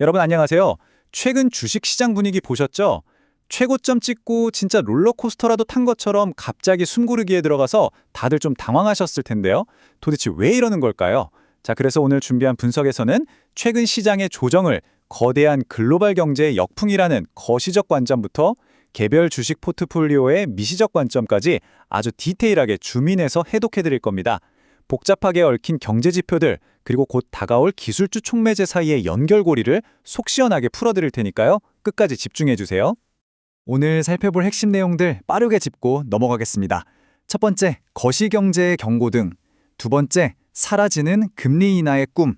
여러분 안녕하세요. 최근 주식시장 분위기 보셨죠? 최고점 찍고 진짜 롤러코스터라도 탄 것처럼 갑자기 숨고르기에 들어가서 다들 좀 당황하셨을 텐데요. 도대체 왜 이러는 걸까요? 자, 그래서 오늘 준비한 분석에서는 최근 시장의 조정을 거대한 글로벌 경제의 역풍이라는 거시적 관점부터 개별 주식 포트폴리오의 미시적 관점까지 아주 디테일하게 줌인해서 해독해 드릴 겁니다. 복잡하게 얽힌 경제 지표들, 그리고 곧 다가올 기술주 촉매제 사이의 연결고리를 속 시원하게 풀어드릴 테니까요. 끝까지 집중해주세요. 오늘 살펴볼 핵심 내용들 빠르게 짚고 넘어가겠습니다. 첫 번째, 거시경제의 경고등. 두 번째, 사라지는 금리 인하의 꿈.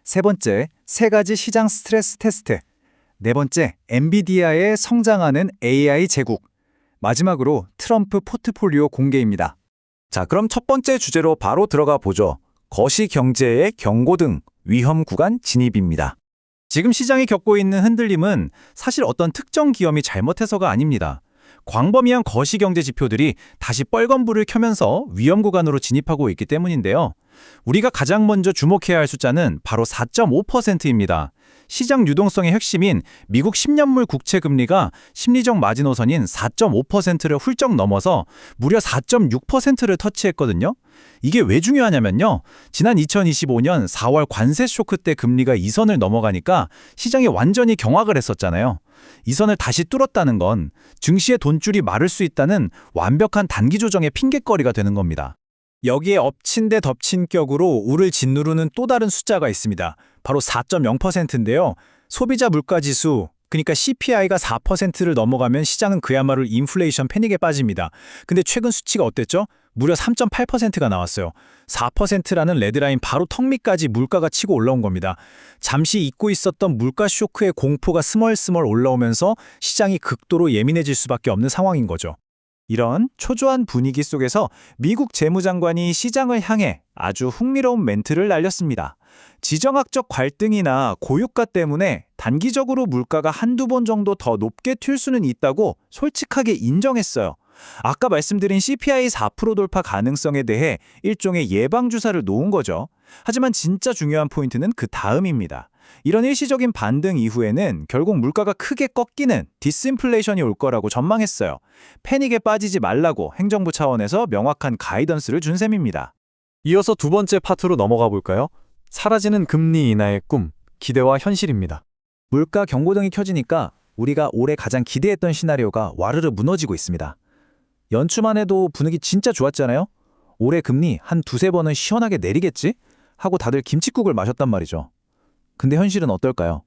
세 번째, 세 가지 시장 스트레스 테스트. 네 번째, 엔비디아의 성장하는 AI 제국. 마지막으로 트럼프 포트폴리오 공개입니다. 자, 그럼 첫 번째 주제로 바로 들어가 보죠. 거시경제의 경고등, 위험 구간 진입입니다. 지금 시장이 겪고 있는 흔들림은 사실 어떤 특정 기업이 잘못해서가 아닙니다. 광범위한 거시경제 지표들이 다시 빨간불을 켜면서 위험 구간으로 진입하고 있기 때문인데요. 우리가 가장 먼저 주목해야 할 숫자는 바로 4.5%입니다. 시장 유동성의 핵심인 미국 10년물 국채 금리가 심리적 마지노선인 4.5%를 훌쩍 넘어서 무려 4.6%를 터치했거든요. 이게 왜 중요하냐면요. 지난 2025년 4월 관세 쇼크 때 금리가 이 선을 넘어가니까 시장이 완전히 경악을 했었잖아요. 이 선을 다시 뚫었다는 건 증시의 돈줄이 마를 수 있다는 완벽한 단기 조정의 핑곗거리가 되는 겁니다. 여기에 엎친 데 덮친 격으로 우를 짓누르는 또 다른 숫자가 있습니다. 바로 4.0%인데요. 소비자 물가지수, 그러니까 CPI가 4%를 넘어가면 시장은 그야말로 인플레이션 패닉에 빠집니다. 근데 최근 수치가 어땠죠? 무려 3.8%가 나왔어요. 4%라는 레드라인 바로 턱 밑까지 물가가 치고 올라온 겁니다. 잠시 잊고 있었던 물가 쇼크의 공포가 스멀스멀 올라오면서 시장이 극도로 예민해질 수밖에 없는 상황인 거죠. 이런 초조한 분위기 속에서 미국 재무장관이 시장을 향해 아주 흥미로운 멘트를 날렸습니다. 지정학적 갈등이나 고유가 때문에 단기적으로 물가가 한두 번 정도 더 높게 튈 수는 있다고 솔직하게 인정했어요. 아까 말씀드린 CPI 4% 돌파 가능성에 대해 일종의 예방주사를 놓은 거죠. 하지만 진짜 중요한 포인트는 그 다음입니다. 이런 일시적인 반등 이후에는 결국 물가가 크게 꺾이는 디스인플레이션이 올 거라고 전망했어요. 패닉에 빠지지 말라고 행정부 차원에서 명확한 가이던스를 준 셈입니다. 이어서 두 번째 파트로 넘어가 볼까요? 사라지는 금리 인하의 꿈, 기대와 현실입니다. 물가 경고등이 켜지니까 우리가 올해 가장 기대했던 시나리오가 와르르 무너지고 있습니다. 연초만 해도 분위기 진짜 좋았잖아요? 올해 금리 한 두세 번은 시원하게 내리겠지? 하고 다들 김칫국을 마셨단 말이죠. 근데 현실은 어떨까요?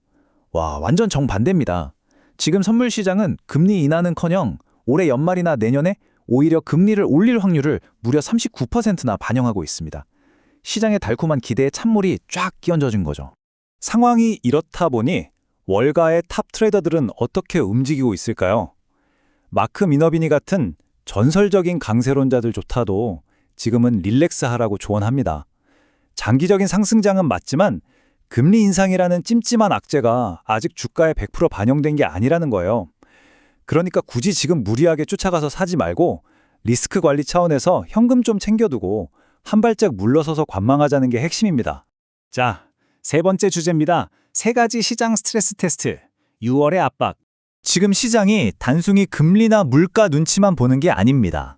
와, 완전 정반대입니다. 지금 선물 시장은 금리 인하는커녕 올해 연말이나 내년에 오히려 금리를 올릴 확률을 무려 39%나 반영하고 있습니다. 시장의 달콤한 기대에 찬물이 쫙 끼얹어진 거죠. 상황이 이렇다 보니 월가의 탑 트레이더들은 어떻게 움직이고 있을까요? 마크 미너비니 같은 전설적인 강세론자들조차도 지금은 릴렉스하라고 조언합니다. 장기적인 상승장은 맞지만 금리 인상이라는 찜찜한 악재가 아직 주가에 100% 반영된 게 아니라는 거예요. 그러니까 굳이 지금 무리하게 쫓아가서 사지 말고 리스크 관리 차원에서 현금 좀 챙겨두고 한 발짝 물러서서 관망하자는 게 핵심입니다. 자, 세 번째 주제입니다. 세 가지 시장 스트레스 테스트, 6월의 압박. 지금 시장이 단순히 금리나 물가 눈치만 보는 게 아닙니다.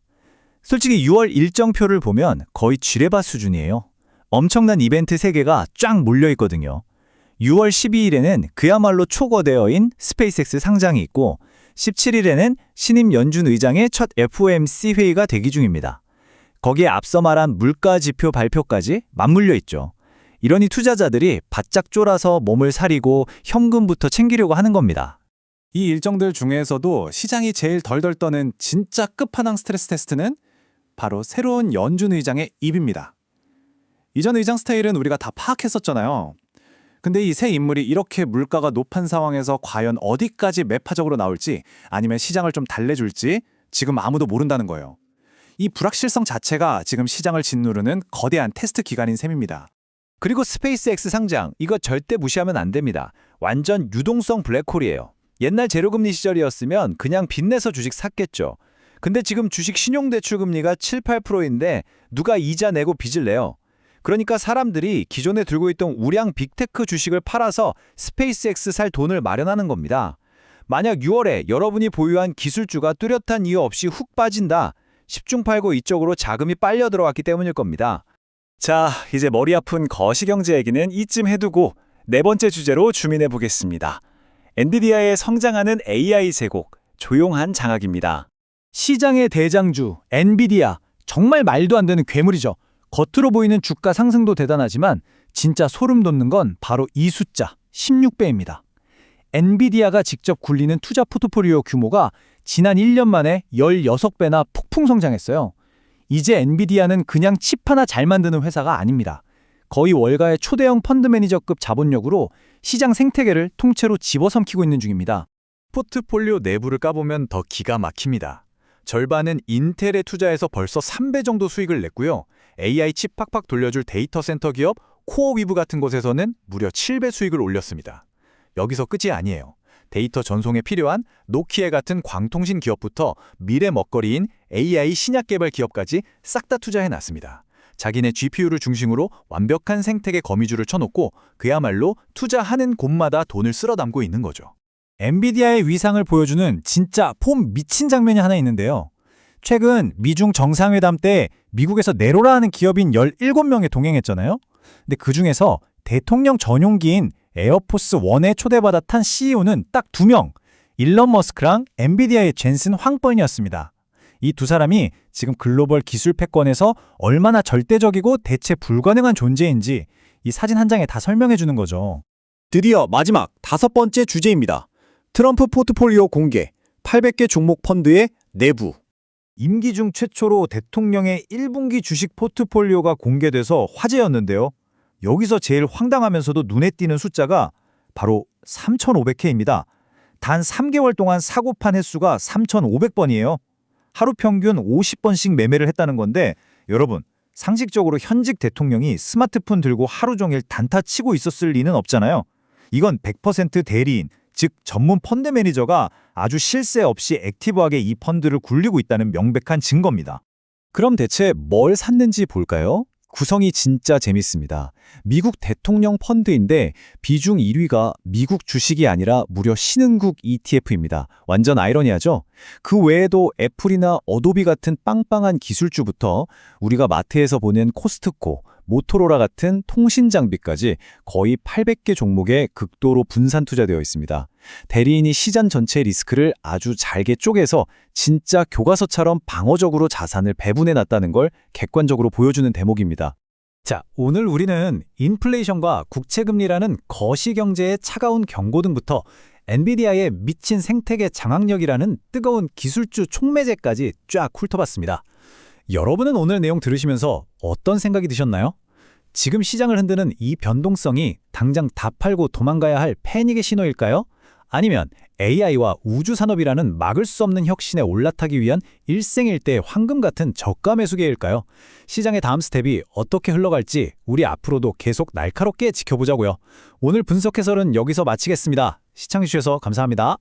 솔직히 6월 일정표를 보면 거의 쥐레바 수준이에요. 엄청난 이벤트 3개가 쫙 몰려있거든요. 6월 12일에는 그야말로 초거대어인 스페이스X 상장이 있고 17일에는 신임 연준 의장의 첫 FOMC 회의가 대기 중입니다. 거기에 앞서 말한 물가 지표 발표까지 맞물려 있죠. 이러니 투자자들이 바짝 쫄아서 몸을 사리고 현금부터 챙기려고 하는 겁니다. 이 일정들 중에서도 시장이 제일 덜덜 떠는 진짜 끝판왕 스트레스 테스트는 바로 새로운 연준 의장의 입입니다. 이전 의장 스타일은 우리가 다 파악했었잖아요. 근데 이 새 인물이 이렇게 물가가 높은 상황에서 과연 어디까지 매파적으로 나올지 아니면 시장을 좀 달래줄지 지금 아무도 모른다는 거예요. 이 불확실성 자체가 지금 시장을 짓누르는 거대한 테스트 기간인 셈입니다. 그리고 스페이스X 상장, 이거 절대 무시하면 안 됩니다. 완전 유동성 블랙홀이에요. 옛날 제로금리 시절이었으면 그냥 빚내서 주식 샀겠죠. 근데 지금 주식 신용대출 금리가 7, 8%인데 누가 이자 내고 빚을 내요? 그러니까 사람들이 기존에 들고 있던 우량 빅테크 주식을 팔아서 스페이스X 살 돈을 마련하는 겁니다. 만약 6월에 여러분이 보유한 기술주가 뚜렷한 이유 없이 훅 빠진다. 10중 8구 이쪽으로 자금이 빨려 들어왔기 때문일 겁니다. 자, 이제 머리 아픈 거시경제 얘기는 이쯤 해두고 네 번째 주제로 주민해 보겠습니다. 엔비디아의 성장하는 AI 제국, 조용한 장악입니다. 시장의 대장주 엔비디아, 정말 말도 안 되는 괴물이죠. 겉으로 보이는 주가 상승도 대단하지만 진짜 소름 돋는 건 바로 이 숫자 16배입니다. 엔비디아가 직접 굴리는 투자 포트폴리오 규모가 지난 1년 만에 16배나 폭풍 성장했어요. 이제 엔비디아는 그냥 칩 하나 잘 만드는 회사가 아닙니다. 거의 월가의 초대형 펀드 매니저급 자본력으로 시장 생태계를 통째로 집어삼키고 있는 중입니다. 포트폴리오 내부를 까보면 더 기가 막힙니다. 절반은 인텔에 투자해서 벌써 3배 정도 수익을 냈고요. AI 칩 팍팍 돌려줄 데이터 센터 기업 코어위브 같은 곳에서는 무려 7배 수익을 올렸습니다. 여기서 끝이 아니에요. 데이터 전송에 필요한 노키에 같은 광통신 기업부터 미래 먹거리인 AI 신약 개발 기업까지 싹 다 투자해놨습니다. 자기네 GPU를 중심으로 완벽한 생태계 거미줄을 쳐놓고 그야말로 투자하는 곳마다 돈을 쓸어 담고 있는 거죠. 엔비디아의 위상을 보여주는 진짜 폼 미친 장면이 하나 있는데요. 최근 미중 정상회담 때 미국에서 네로라 하는 기업인 17명이 동행했잖아요. 근데 그중에서 대통령 전용기인 에어포스 1에 초대받아 탄 CEO는 딱 2명, 일론 머스크랑 엔비디아의 젠슨 황번이었습니다. 이 두 사람이 지금 글로벌 기술 패권에서 얼마나 절대적이고 대체 불가능한 존재인지 이 사진 한 장에 다 설명해 주는 거죠. 드디어 마지막 5번째 주제입니다. 트럼프 포트폴리오 공개, 800개 종목 펀드의 내부. 임기 중 최초로 대통령의 1분기 주식 포트폴리오가 공개돼서 화제였는데요. 여기서 제일 황당하면서도 눈에 띄는 숫자가 바로 3,500회입니다. 단 3개월 동안 사고판 횟수가 3,500번이에요. 하루 평균 50번씩 매매를 했다는 건데 여러분, 상식적으로 현직 대통령이 스마트폰 들고 하루 종일 단타 치고 있었을 리는 없잖아요. 이건 100% 대리인, 즉 전문 펀드 매니저가 아주 쉴 새 없이 액티브하게 이 펀드를 굴리고 있다는 명백한 증거입니다. 그럼 대체 뭘 샀는지 볼까요? 구성이 진짜 재밌습니다. 미국 대통령 펀드인데 비중 1위가 미국 주식이 아니라 무려 신흥국 ETF입니다. 완전 아이러니하죠? 그 외에도 애플이나 어도비 같은 빵빵한 기술주부터 우리가 마트에서 보는 코스트코, 모토로라 같은 통신 장비까지 거의 800개 종목에 극도로 분산 투자되어 있습니다. 대리인이 시장 전체 리스크를 아주 잘게 쪼개서 진짜 교과서처럼 방어적으로 자산을 배분해 놨다는 걸 객관적으로 보여주는 대목입니다. 자, 오늘 우리는 인플레이션과 국채금리라는 거시경제의 차가운 경고등부터 엔비디아의 미친 생태계 장악력이라는 뜨거운 기술주 촉매제까지 쫙 훑어봤습니다. 여러분은 오늘 내용 들으시면서 어떤 생각이 드셨나요? 지금 시장을 흔드는 이 변동성이 당장 다 팔고 도망가야 할 패닉의 신호일까요? 아니면 AI와 우주산업이라는 막을 수 없는 혁신에 올라타기 위한 일생일대의 황금 같은 저가 매수계일까요? 시장의 다음 스텝이 어떻게 흘러갈지 우리 앞으로도 계속 날카롭게 지켜보자고요. 오늘 분석 해설은 여기서 마치겠습니다. 시청해주셔서 감사합니다.